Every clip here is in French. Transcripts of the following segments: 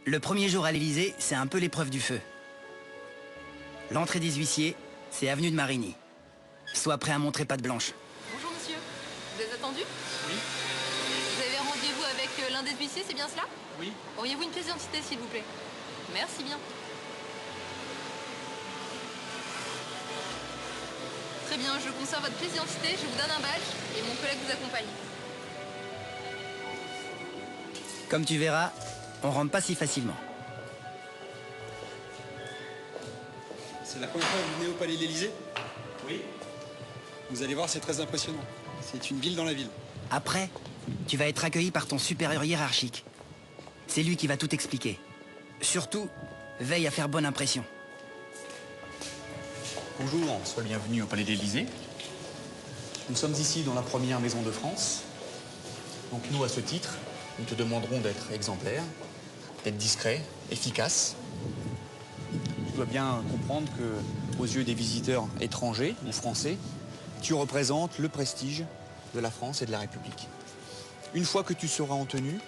Le premier jour à l'Élysée, c'est un peu l'épreuve du feu. L'entrée des huissiers, c'est avenue de Marigny. Sois prêt à montrer patte blanche. Bonjour monsieur, vous êtes attendu? Oui. Vous avez rendez-vous avec l'un des huissiers, c'est bien cela? Oui. Auriez-vous une pièce d'identité s'il vous plaît? Merci bien. Très bien, je conserve votre pièce d'identité, je vous donne un badge et mon collègue vous accompagne. Comme tu verras, on rentre pas si facilement. C'est la première fois que vous venez au Palais de l'Élysée? Oui. Vous allez voir, c'est très impressionnant. C'est une ville dans la ville. Après, tu vas être accueilli par ton supérieur hiérarchique. C'est lui qui va tout expliquer. Surtout, veille à faire bonne impression. Bonjour, sois le bienvenu au Palais de l'Élysée. Nous sommes ici dans la première maison de France. Donc nous, à ce titre, nous te demanderons d'être exemplaire, d'être discret, efficace. Tu dois bien comprendre que, aux yeux des visiteurs étrangers ou français, tu représentes le prestige de la France et de la République. Une fois que tu seras en tenue,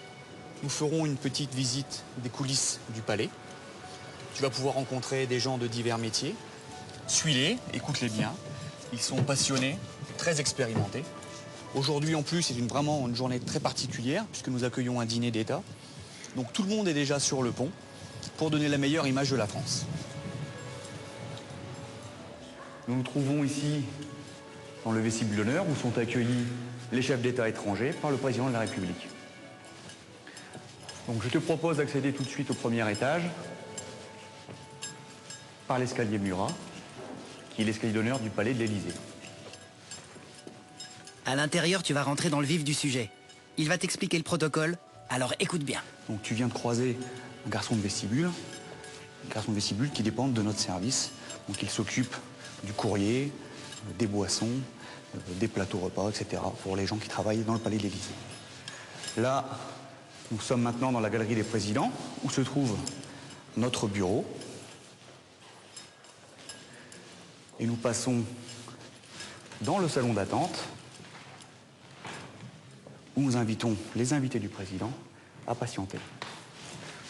nous ferons une petite visite des coulisses du palais. Tu vas pouvoir rencontrer des gens de divers métiers. Suis-les, écoute-les bien. Ils sont passionnés, très expérimentés. Aujourd'hui, en plus, c'est vraiment une journée très particulière puisque nous accueillons un dîner d'État. Donc tout le monde est déjà sur le pont pour donner la meilleure image de la France. Nous nous trouvons ici dans le vestibule d'honneur où sont accueillis les chefs d'État étrangers par le président de la République. Donc je te propose d'accéder tout de suite au premier étage par l'escalier Murat, qui est l'escalier d'honneur du palais de l'Élysée. À l'intérieur, tu vas rentrer dans le vif du sujet. Il va t'expliquer le protocole, alors écoute bien. Donc tu viens de croiser un garçon de vestibule qui dépend de notre service. Donc il s'occupe du courrier, des boissons, des plateaux repas, etc. pour les gens qui travaillent dans le palais de l'Élysée. Là, nous sommes maintenant dans la galerie des présidents, où se trouve notre bureau. Et nous passons dans le salon d'attente, où nous invitons les invités du président à patienter.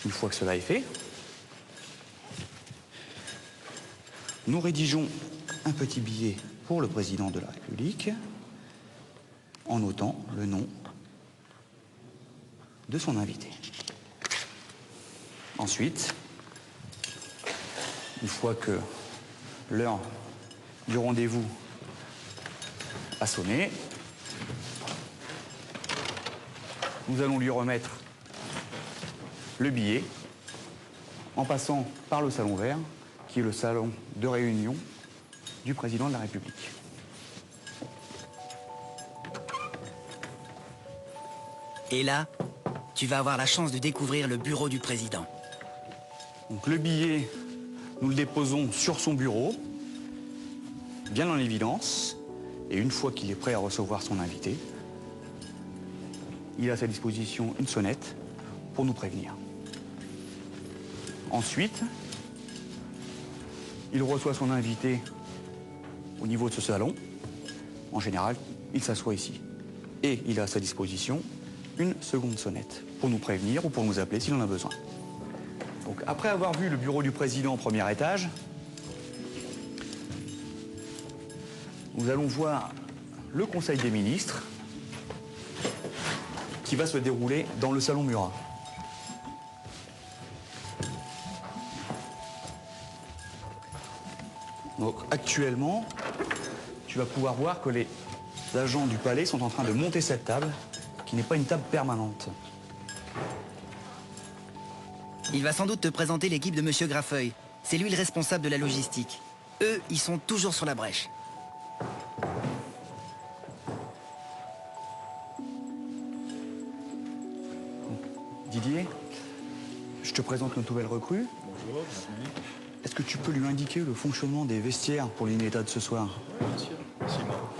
Une fois que cela est fait, nous rédigeons un petit billet pour le président de la République en notant le nom de son invité. Ensuite, une fois que l'heure du rendez-vous a sonné, nous allons lui remettre le billet en passant par le salon vert, qui est le salon de réunion du président de la République. Et là, tu vas avoir la chance de découvrir le bureau du président. Donc le billet, nous le déposons sur son bureau, bien en évidence, et une fois qu'il est prêt à recevoir son invité, il a à sa disposition une sonnette pour nous prévenir. Ensuite, il reçoit son invité au niveau de ce salon. En général, il s'assoit ici. Et il a à sa disposition une seconde sonnette pour nous prévenir ou pour nous appeler s'il en a besoin. Donc après avoir vu le bureau du président au premier étage, nous allons voir le Conseil des ministres qui va se dérouler dans le salon Murat. Donc actuellement, tu vas pouvoir voir que les agents du palais sont en train de monter cette table, qui n'est pas une table permanente. Il va sans doute te présenter l'équipe de Monsieur Graffeuil. C'est lui le responsable de la logistique. Eux, ils sont toujours sur la brèche. Didier, je te présente notre nouvelle recrue. Bonjour, bienvenue. Est-ce que tu peux lui indiquer le fonctionnement des vestiaires pour l'INETA de ce soir? Bien sûr, c'est moi.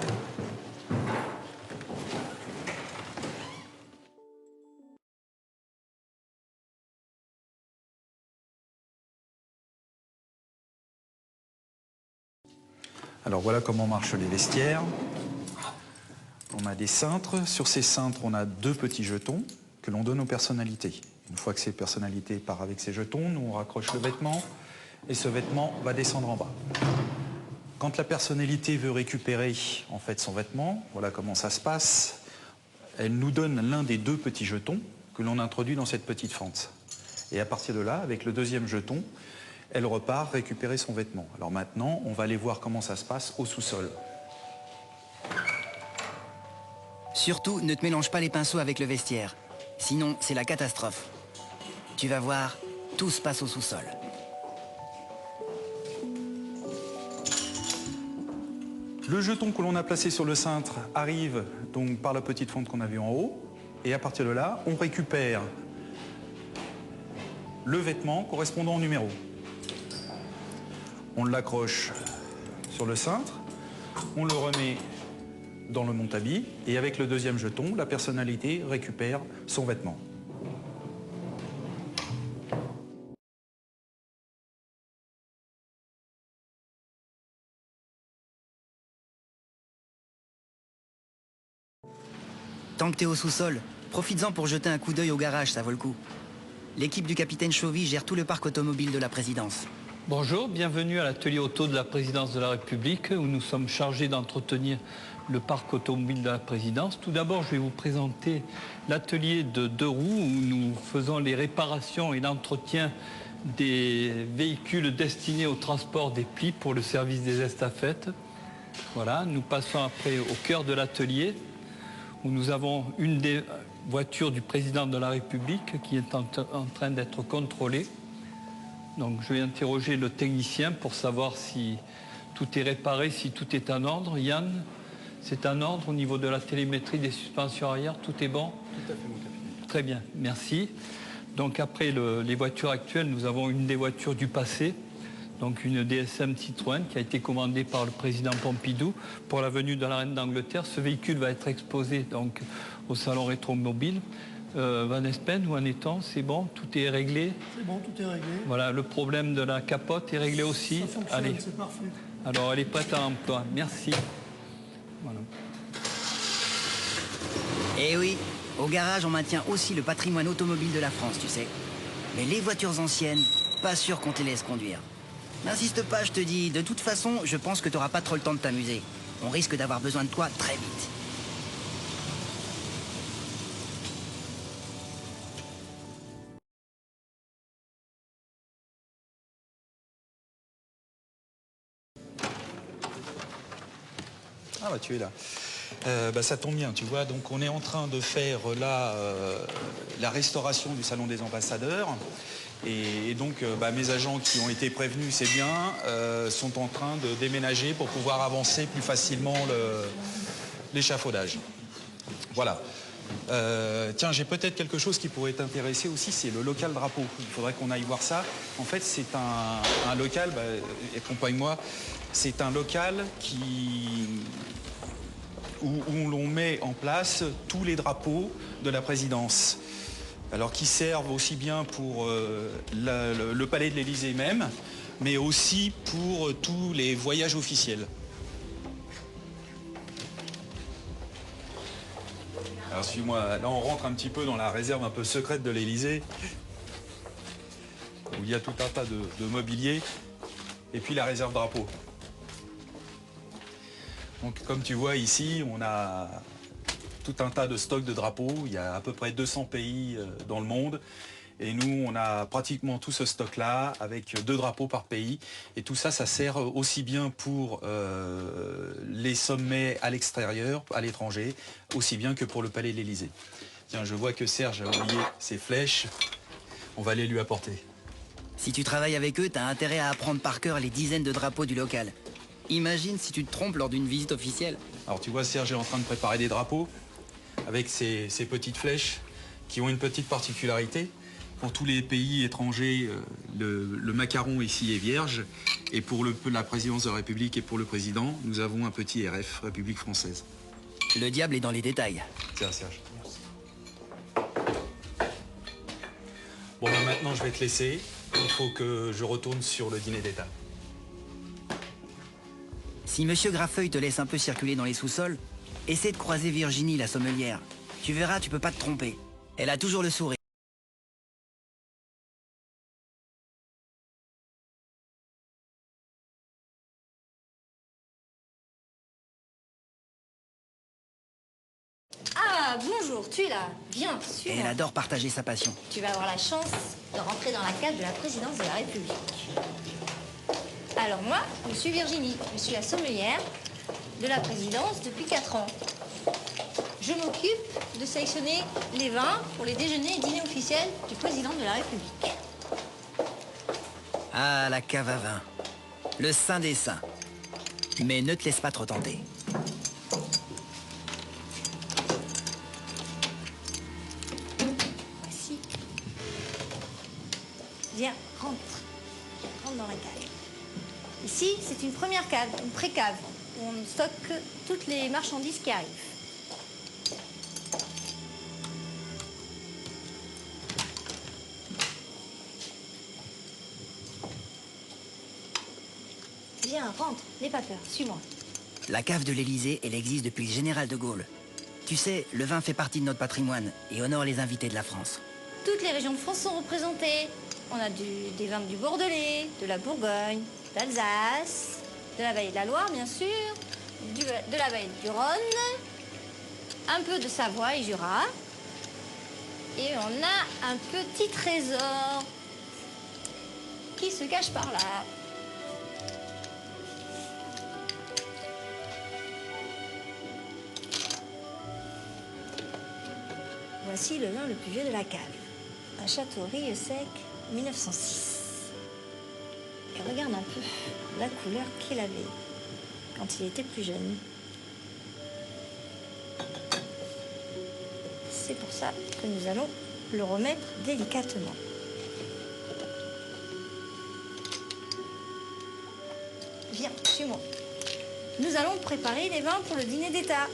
Alors voilà comment marchent les vestiaires. On a des cintres. Sur ces cintres, on a 2 petits jetons que l'on donne aux personnalités. Une fois que ces personnalités partent avec ces jetons, nous on raccroche le vêtement et ce vêtement va descendre en bas. Quand la personnalité veut récupérer en fait son vêtement, voilà comment ça se passe. Elle nous donne l'un des deux petits jetons que l'on introduit dans cette petite fente. Et à partir de là, avec le deuxième jeton, elle repart récupérer son vêtement. Alors maintenant, on va aller voir comment ça se passe au sous-sol. Surtout, ne te mélange pas les pinceaux avec le vestiaire. Sinon, c'est la catastrophe. Tu vas voir, tout se passe au sous-sol. Le jeton que l'on a placé sur le cintre arrive donc par la petite fente qu'on a vue en haut. Et à partir de là, on récupère le vêtement correspondant au numéro. On l'accroche sur le cintre, on le remet dans le monte-habits et avec le deuxième jeton, la personnalité récupère son vêtement. Tant que t'es au sous-sol, profites-en pour jeter un coup d'œil au garage, ça vaut le coup. L'équipe du capitaine Chauvy gère tout le parc automobile de la présidence. Bonjour, bienvenue à l'atelier auto de la présidence de la République où nous sommes chargés d'entretenir le parc automobile de la présidence. Tout d'abord, je vais vous présenter l'atelier de 2 roues où nous faisons les réparations et l'entretien des véhicules destinés au transport des plis pour le service des estafettes. Voilà, nous passons après au cœur de l'atelier où nous avons une des voitures du président de la République qui est en train d'être contrôlée. Donc je vais interroger le technicien pour savoir si tout est réparé, si tout est en ordre. Yann, c'est en ordre au niveau de la télémétrie des suspensions arrière, tout est bon? Tout à fait, mon capitaine. Très bien, merci. Donc après les voitures actuelles, nous avons une des voitures du passé, donc une DSM Citroën qui a été commandée par le président Pompidou pour la venue de la reine d'Angleterre. Ce véhicule va être exposé donc au salon Rétromobile. Van Espen, où en est-on? C'est bon? Tout est réglé? C'est bon, tout est réglé. Voilà, le problème de la capote est réglé aussi. Ça fonctionne, allez, c'est parfait. alors elle est prête à l'emploi. Merci. Voilà. Eh oui, au garage, on maintient aussi le patrimoine automobile de la France, tu sais. Mais les voitures anciennes, pas sûr qu'on te les laisse conduire. N'insiste pas, je te dis. De toute façon, je pense que tu n'auras pas trop le temps de t'amuser. On risque d'avoir besoin de toi très vite. Ah bah tu es là. Ça tombe bien, tu vois. Donc on est en train de faire là la restauration du salon des ambassadeurs. Et donc mes agents qui ont été prévenus, c'est bien, sont en train de déménager pour pouvoir avancer plus facilement l'échafaudage. Voilà. Tiens, j'ai peut-être quelque chose qui pourrait t'intéresser aussi, c'est le local drapeau. Il faudrait qu'on aille voir ça. En fait, c'est un local, accompagne-moi, c'est un local où l'on met en place tous les drapeaux de la présidence. Alors qui servent aussi bien pour le palais de l'Élysée même, mais aussi pour tous les voyages officiels. Alors suis-moi, là on rentre un petit peu dans la réserve un peu secrète de l'Élysée, où il y a tout un tas de mobilier, et puis la réserve drapeau. Donc comme tu vois ici, on a tout un tas de stocks de drapeaux. Il y a à peu près 200 pays dans le monde. Et nous, on a pratiquement tout ce stock-là, avec 2 drapeaux par pays. Et tout ça, ça sert aussi bien pour les sommets à l'extérieur, à l'étranger, aussi bien que pour le palais de l'Élysée. Tiens, je vois que Serge a oublié ses flèches. On va les lui apporter. Si tu travailles avec eux, t'as intérêt à apprendre par cœur les dizaines de drapeaux du local. Imagine si tu te trompes lors d'une visite officielle. Alors tu vois, Serge est en train de préparer des drapeaux avec ces petites flèches qui ont une petite particularité. Pour tous les pays étrangers, le macaron ici est vierge. Et pour la présidence de la République et pour le président, nous avons un petit RF, République française. Le diable est dans les détails. Tiens, Serge. Bon, maintenant, je vais te laisser. Il faut que je retourne sur le dîner d'État. Si Monsieur Graffeuil te laisse un peu circuler dans les sous-sols, essaie de croiser Virginie, la sommelière. Tu verras, tu peux pas te tromper. Elle a toujours le sourire. bonjour, tu es là. Viens, Et suis-moi. elle adore partager sa passion. Tu vas avoir la chance de rentrer dans la cave de la présidence de la République. Alors moi, je suis Virginie. Je suis la sommelière de la présidence depuis 4 ans. Je m'occupe de sélectionner les vins pour les déjeuners et dîners officiels du président de la République. Ah, la cave à vin. Le saint des saints. Mais ne te laisse pas trop tenter. Voici. Viens, rentre. Rentre dans la cave. Ici, c'est une première cave, une pré-cave, où on stocke toutes les marchandises qui arrivent. Viens, rentre, n'aie pas peur, suis-moi. La cave de l'Élysée, elle existe depuis le général de Gaulle. Tu sais, le vin fait partie de notre patrimoine et honore les invités de la France. Toutes les régions de France sont représentées. On a des vins du Bordelais, de la Bourgogne, d'Alsace, de la vallée de la Loire, bien sûr, de la vallée du Rhône, un peu de Savoie et Jura. Et on a un petit trésor qui se cache par là. Voici le vin le plus vieux de la cave. Un château Rieux-Sec, 1906. Et regarde un peu la couleur qu'il avait quand il était plus jeune. C'est pour ça que nous allons le remettre délicatement. Viens, suis-moi. Nous allons préparer les vins pour le dîner d'État.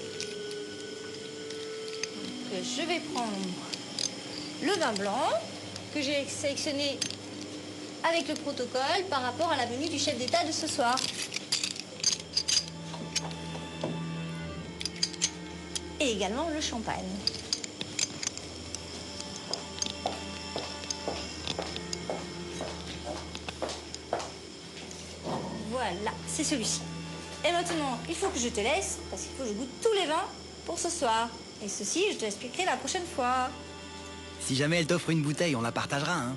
Je vais prendre le vin blanc que j'ai sélectionné avec le protocole par rapport à la venue du chef d'État de ce soir. Et également le champagne. Voilà, c'est celui-ci. Et maintenant, il faut que je te laisse parce qu'il faut que je goûte tous les vins pour ce soir. Et ceci, je te l'expliquerai la prochaine fois. Si jamais elle t'offre une bouteille, on la partagera, hein.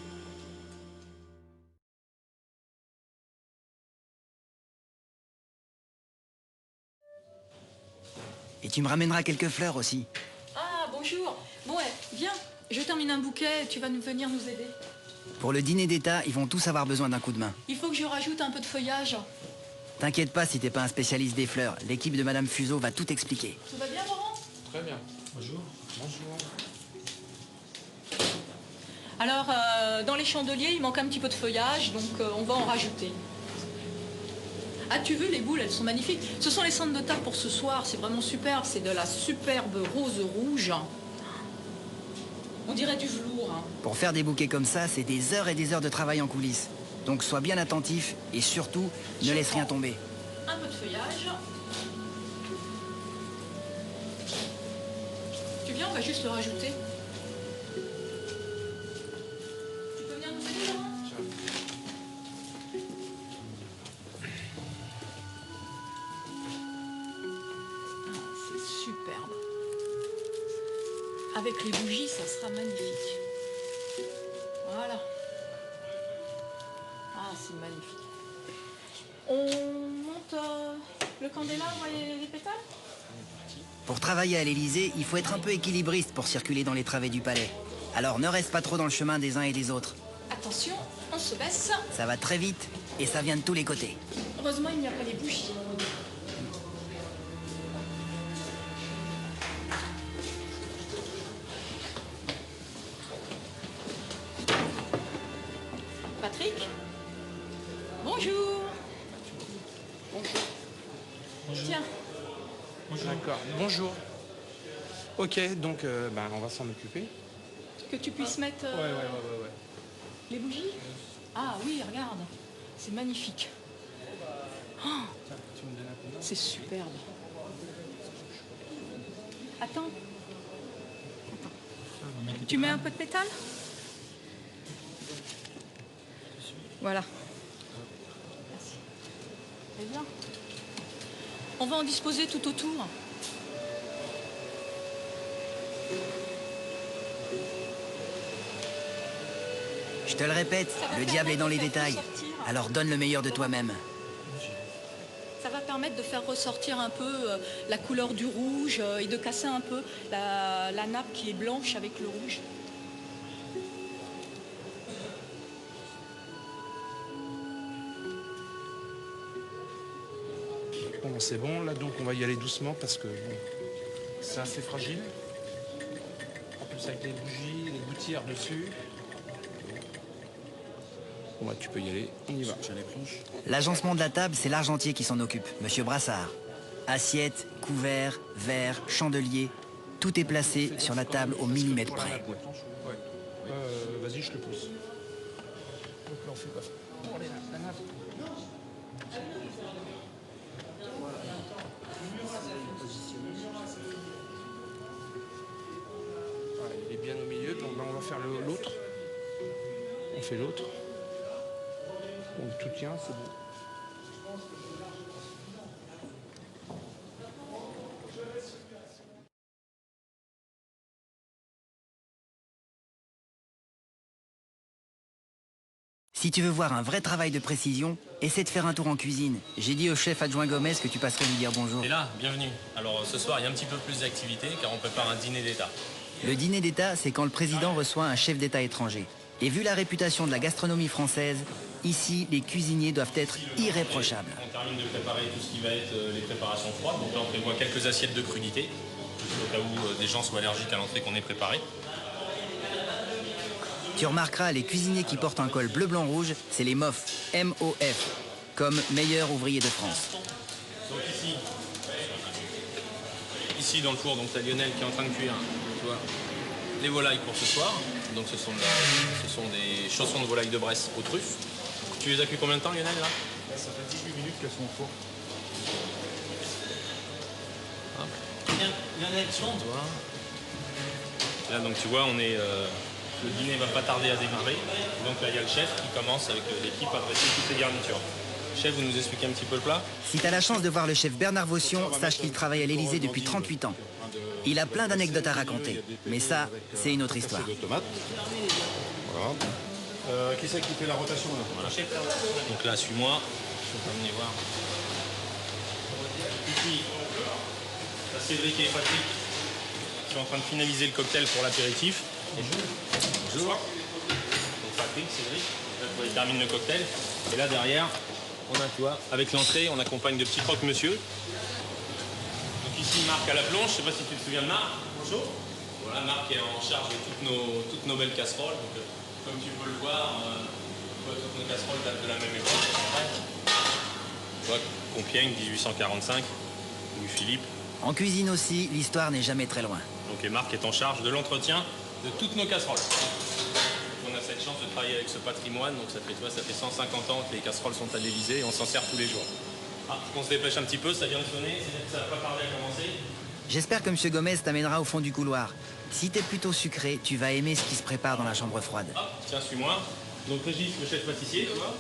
Et tu me ramèneras quelques fleurs aussi. Ah, bonjour. Bon, ouais, viens. Je termine un bouquet et tu vas venir nous aider. Pour le dîner d'État, ils vont tous avoir besoin d'un coup de main. Il faut que je rajoute un peu de feuillage. T'inquiète pas si t'es pas un spécialiste des fleurs. L'équipe de Madame Fuseau va tout expliquer. Tout va bien, Laurent? Très bien. Bonjour. Bonjour. Alors, dans les chandeliers, il manque un petit peu de feuillage, donc on va en rajouter. As-tu vu les boules? Elles sont magnifiques. Ce sont les centres de table pour ce soir. C'est vraiment superbe. C'est de la superbe rose rouge. On dirait du velours. Hein. Pour faire des bouquets comme ça, c'est des heures et des heures de travail en coulisses. Donc sois bien attentif et surtout, ne laisse rien tomber. Un peu de feuillage. Tu viens, on va juste le rajouter. Tu peux venir nous aider, Laurent? Ah, c'est superbe. Avec les bougies, ça sera magnifique. Voilà. Ah, c'est magnifique. On monte le candélabre et les pétales? Pour travailler à l'Élysée, il faut être un peu équilibriste pour circuler dans les travées du palais. Alors ne reste pas trop dans le chemin des uns et des autres. Attention, on se baisse. Ça va très vite et ça vient de tous les côtés. Heureusement, il n'y a pas les bougies. Patrick? Bonjour. Tiens, D'accord, bonjour. Ok, donc on va s'en occuper. que tu puisses mettre Ouais. les bougies. Ah oui, regarde. C'est magnifique. Oh, Tu me donnes un coup d'œil. c'est superbe. Attends. Tu mets un peu de pétale? Voilà. Merci. C'est bien. On va en disposer tout autour. Je te le répète, le diable est dans les détails. Alors donne le meilleur de toi-même. Ça va permettre de faire ressortir un peu la couleur du rouge et de casser un peu la nappe qui est blanche avec le rouge. Bon, c'est bon, là, donc on va y aller doucement parce que bon, c'est assez fragile. En plus avec les bougies, les gouttières dessus. Bon, bah, tu peux y aller, on y va. L'agencement de la table, c'est l'argentier qui s'en occupe, Monsieur Brassard. Assiettes, couverts, verres, chandeliers, tout est placé sur la table au millimètre près. Vas-y, je te pousse. Donc là, on fait quoi? Oh, la nappe. Voilà, il est bien au milieu, donc là, on va faire l'autre. On fait l'autre. Donc tout tient, c'est bon. Si tu veux voir un vrai travail de précision, essaie de faire un tour en cuisine. J'ai dit au chef adjoint Gomez que tu passerais lui dire bonjour. Et là, bienvenue. Alors ce soir, il y a un petit peu plus d'activité car on prépare un dîner d'État. Le dîner d'État, c'est quand le président reçoit un chef d'État étranger. Et vu la réputation de la gastronomie française, ici, les cuisiniers doivent être irréprochables. On termine de préparer tout ce qui va être les préparations froides. Donc là, on prévoit quelques assiettes de crudités, au cas où des gens soient allergiques à l'entrée qu'on ait préparée. Tu remarqueras, les cuisiniers qui portent un col bleu, blanc, rouge, c'est les MOF, M-O-F, comme meilleurs ouvriers de France. Donc ici dans le four, donc t'as Lionel qui est en train de cuire, tu vois, les volailles pour ce soir. Donc ce sont des chaussons de volaille de Bresse aux truffes. Tu les as cuits combien de temps, Lionel, là? Ça fait 18 minutes qu'elles sont au four. Bien, Lionel, tu vois. Là, donc tu vois, on est... le dîner va pas tarder à démarrer. Donc là, il y a le chef qui commence avec l'équipe à dresser toutes les garnitures. Chef, vous nous expliquez un petit peu le plat? Si tu as la chance de voir le chef Bernard Vaution, sache qu'il travaille à l'Élysée depuis 38 ans. Il a plein d'anecdotes à raconter. Mais ça, c'est une autre histoire. Voilà. Qui c'est qui fait la rotation là? Voilà. Donc là, suis-moi. Venez voir. Ici, la Cédric et Patrick qui sont en train de finaliser le cocktail pour l'apéritif. Bonjour. Donc Patrick, Cédric, là, ils terminent le cocktail. Et là derrière, on a, tu vois, avec l'entrée, on accompagne de petits croque-monsieur. Donc ici, Marc à la planche. Je sais pas si tu te souviens de Marc. Bonjour. Voilà, Marc est en charge de toutes nos belles casseroles. Donc, comme tu peux le voir, toutes nos casseroles datent de la même époque. Tu vois, Compiègne, 1845, Louis-Philippe. En cuisine aussi, l'histoire n'est jamais très loin. Donc et Marc est en charge de l'entretien de toutes nos casseroles. On a cette chance de travailler avec ce patrimoine, donc ça fait 150 ans que les casseroles sont à l'Élysée et on s'en sert tous les jours. Ah, on se dépêche un petit peu, ça vient de sonner, c'est-à-dire que ça va pas tarder à commencer. J'espère que M. Gomez t'amènera au fond du couloir. Si t'es plutôt sucré, tu vas aimer ce qui se prépare dans la chambre froide. Ah, tiens, suis-moi. Donc Régis, le chef pâtissier, tu vois,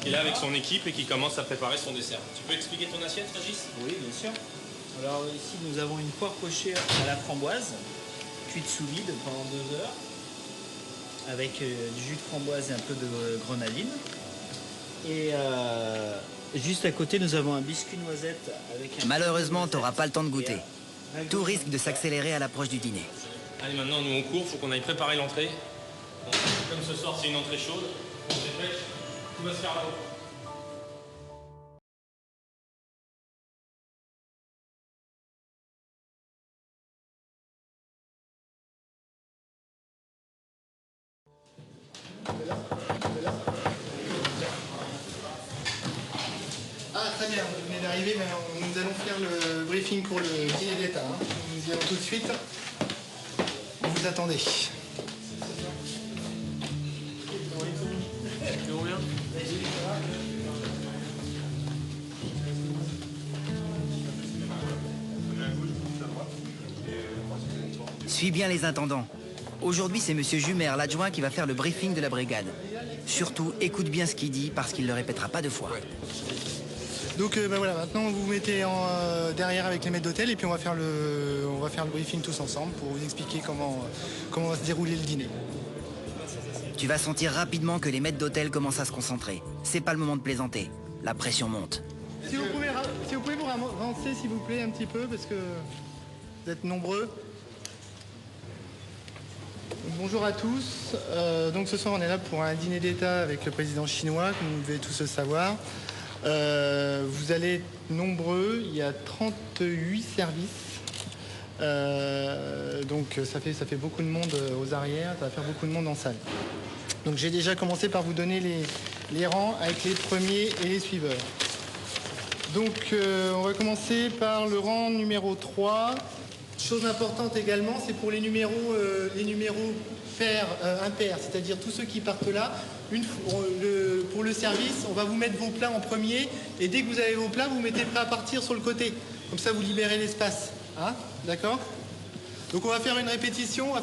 qui est là avec son équipe et qui commence à préparer son dessert. Tu peux expliquer ton assiette, Régis? Oui, bien sûr. Alors ici, nous avons une poire pochée à la framboise, cuite sous vide pendant 2 heures, avec du jus de framboise et un peu de grenadine. Et juste à côté, nous avons un biscuit noisette avec un... Malheureusement, t'auras pas le temps de goûter. Tout risque de s'accélérer à l'approche du dîner. Allez, maintenant, nous on court, faut qu'on aille préparer l'entrée. Comme ce soir, c'est une entrée chaude, on se dépêche, tout va se faire là-haut. Ah, très bien, vous venez d'arriver, mais nous allons faire le briefing pour le dîner d'État. Nous y allons tout de suite. Vous attendez. Suis bien les intendants. Aujourd'hui, c'est M. Jumer, l'adjoint, qui va faire le briefing de la brigade. Surtout, écoute bien ce qu'il dit, parce qu'il ne le répétera pas 2 fois. Donc bah voilà, maintenant vous vous mettez derrière avec les maîtres d'hôtel et puis on va faire le briefing tous ensemble pour vous expliquer comment va se dérouler le dîner. Tu vas sentir rapidement que les maîtres d'hôtel commencent à se concentrer. C'est pas le moment de plaisanter. La pression monte. Si vous pouvez vous avancer s'il vous plaît un petit peu parce que vous êtes nombreux. Bonjour à tous. Donc ce soir on est là pour un dîner d'État avec le président chinois, comme vous devez tous le savoir. Vous allez être nombreux, il y a 38 services. Donc ça fait beaucoup de monde aux arrières, ça va faire beaucoup de monde en salle. Donc j'ai déjà commencé par vous donner les rangs avec les premiers et les suiveurs. Donc on va commencer par le rang numéro 3. Chose importante également, c'est pour les numéros impairs, c'est-à-dire tous ceux qui partent là. Pour le service, on va vous mettre vos plats en premier et dès que vous avez vos plats, vous mettez prêt à partir sur le côté. Comme ça, vous libérez l'espace. Hein, d'accord ? Donc on va faire une répétition.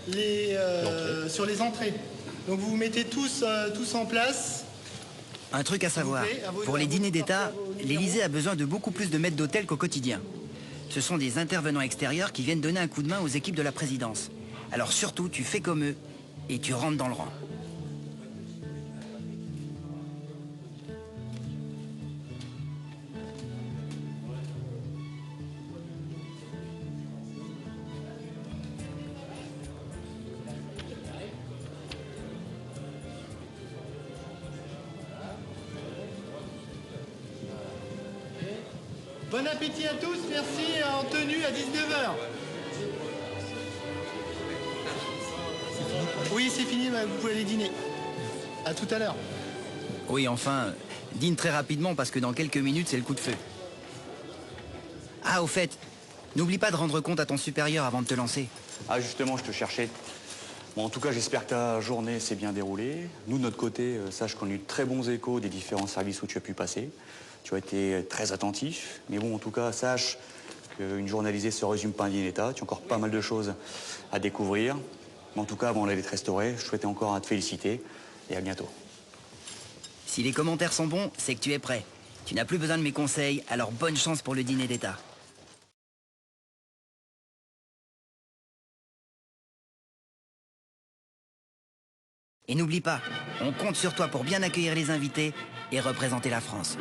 Sur les entrées. Donc vous vous mettez tous en place. Un truc à savoir, pour les dîners d'État, l'Élysée a besoin de beaucoup plus de maîtres d'hôtel qu'au quotidien. Ce sont des intervenants extérieurs qui viennent donner un coup de main aux équipes de la présidence. Alors surtout, tu fais comme eux et tu rentres dans le rang. Bon appétit à tous, merci, en tenue à 19h. Oui, c'est fini, vous pouvez aller dîner. À tout à l'heure. Oui, enfin, dîne très rapidement parce que dans quelques minutes, c'est le coup de feu. Ah, au fait, n'oublie pas de rendre compte à ton supérieur avant de te lancer. Ah, justement, je te cherchais. Bon, en tout cas, j'espère que ta journée s'est bien déroulée. Nous, de notre côté, sache qu'on a eu de très bons échos des différents services où tu as pu passer. Tu as été très attentif. Mais bon, en tout cas, sache qu'une journalisée se résume pas à un dîner d'État. Tu as encore pas mal de choses à découvrir. Mais en tout cas, avant d'aller te restaurer, je souhaitais encore à te féliciter et à bientôt. Si les commentaires sont bons, c'est que tu es prêt. Tu n'as plus besoin de mes conseils, alors bonne chance pour le dîner d'État. Et n'oublie pas, on compte sur toi pour bien accueillir les invités et représenter la France.